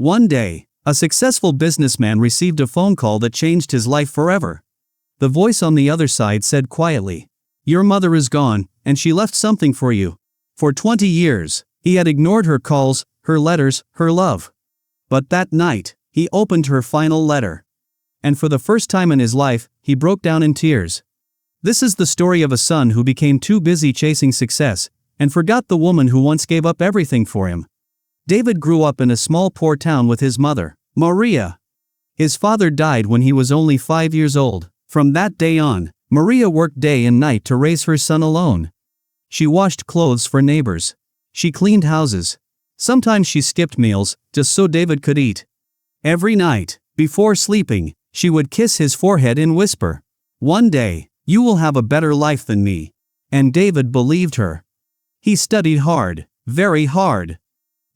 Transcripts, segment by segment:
One day, a successful businessman received a phone call that changed his life forever. The voice on the other side said quietly, "Your mother is gone, and she left something for you." For 20 years, he had ignored her calls, her letters, her love. But that night, he opened her final letter. And for the first time in his life, he broke down in tears. This is the story of a son who became too busy chasing success, and forgot the woman who once gave up everything for him. David grew up in a small poor town with his mother, Maria. His father died when he was only 5 years old. From that day on, Maria worked day and night to raise her son alone. She washed clothes for neighbors. She cleaned houses. Sometimes she skipped meals, just so David could eat. Every night, before sleeping, she would kiss his forehead and whisper, "One day, you will have a better life than me." And David believed her. He studied hard, very hard.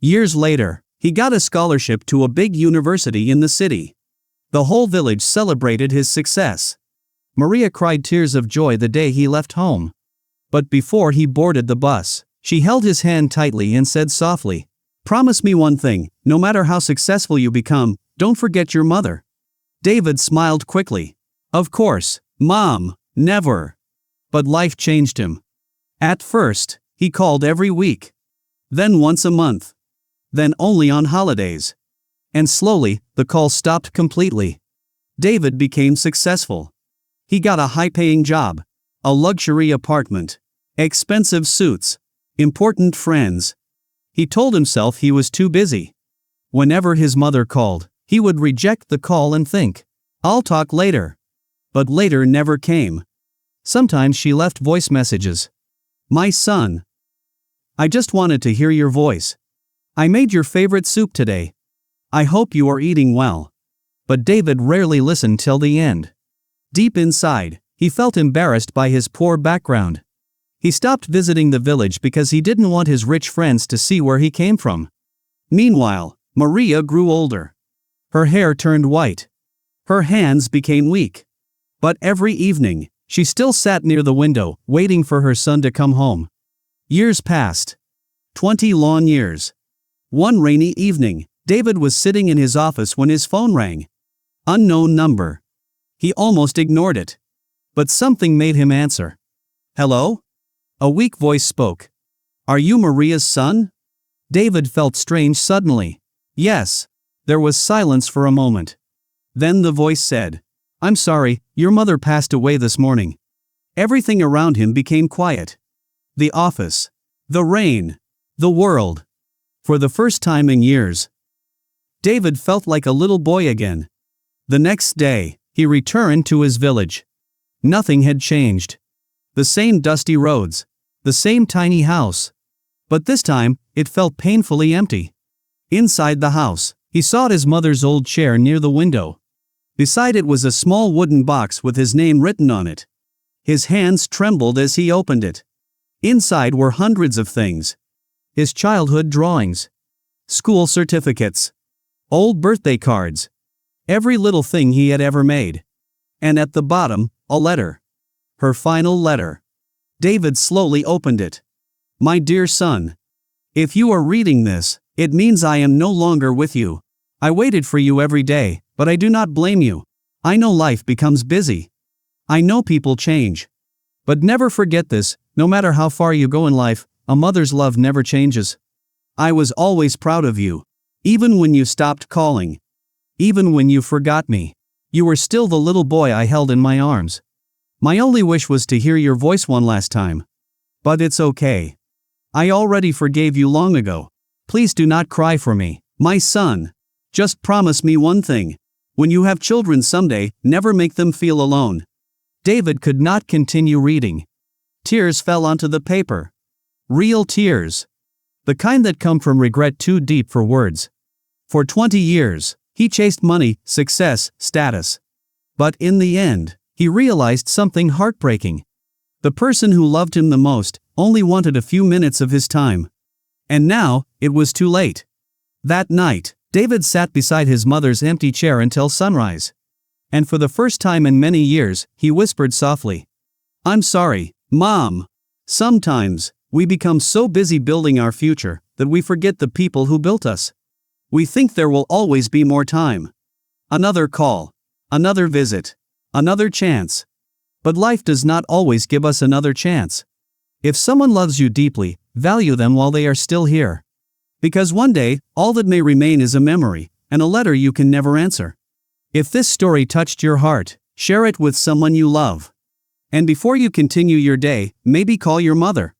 Years later, he got a scholarship to a big university in the city. The whole village celebrated his success. Maria cried tears of joy the day he left home. But before he boarded the bus, she held his hand tightly and said softly, "Promise me one thing, no matter how successful you become, don't forget your mother." David smiled quickly. "Of course, Mom, never." But life changed him. At first, he called every week. Then once a month. Then only on holidays. And slowly, the call stopped completely. David became successful. He got a high-paying job, a luxury apartment, expensive suits, important friends. He told himself he was too busy. Whenever his mother called, he would reject the call and think, "I'll talk later." But later never came. Sometimes she left voice messages. "My son, I just wanted to hear your voice. I made your favorite soup today. I hope you are eating well." But David rarely listened till the end. Deep inside, he felt embarrassed by his poor background. He stopped visiting the village because he didn't want his rich friends to see where he came from. Meanwhile, Maria grew older. Her hair turned white. Her hands became weak. But every evening, she still sat near the window, waiting for her son to come home. Years passed. 20 long years. One rainy evening, David was sitting in his office when his phone rang. Unknown number. He almost ignored it. But something made him answer. "Hello?" A weak voice spoke. "Are you Maria's son?" David felt strange suddenly. "Yes." There was silence for a moment. Then the voice said, "I'm sorry, your mother passed away this morning." Everything around him became quiet. The office. The rain. The world. For the first time in years, David felt like a little boy again. The next day, he returned to his village. Nothing had changed. The same dusty roads. The same tiny house. But this time, it felt painfully empty. Inside the house, he saw his mother's old chair near the window. Beside it was a small wooden box with his name written on it. His hands trembled as he opened it. Inside were hundreds of things. His childhood drawings. School certificates. Old birthday cards. Every little thing he had ever made. And at the bottom, a letter. Her final letter. David slowly opened it. "My dear son. If you are reading this, it means I am no longer with you. I waited for you every day, but I do not blame you. I know life becomes busy. I know people change. But never forget this, no matter how far you go in life, a mother's love never changes. I was always proud of you. Even when you stopped calling. Even when you forgot me. You were still the little boy I held in my arms. My only wish was to hear your voice one last time. But it's okay. I already forgave you long ago. Please do not cry for me, my son. Just promise me one thing. When you have children someday, never make them feel alone." David could not continue reading. Tears fell onto the paper. Real tears. The kind that come from regret too deep for words. For 20 years, he chased money, success, status. But in the end, he realized something heartbreaking. The person who loved him the most only wanted a few minutes of his time. And now, it was too late. That night, David sat beside his mother's empty chair until sunrise. And for the first time in many years, he whispered softly, "I'm sorry, Mom. Sometimes, we become so busy building our future that we forget the people who built us." We think there will always be more time. Another call. Another visit. Another chance. But life does not always give us another chance. If someone loves you deeply, value them while they are still here. Because one day, all that may remain is a memory, and a letter you can never answer. If this story touched your heart, share it with someone you love. And before you continue your day, maybe call your mother.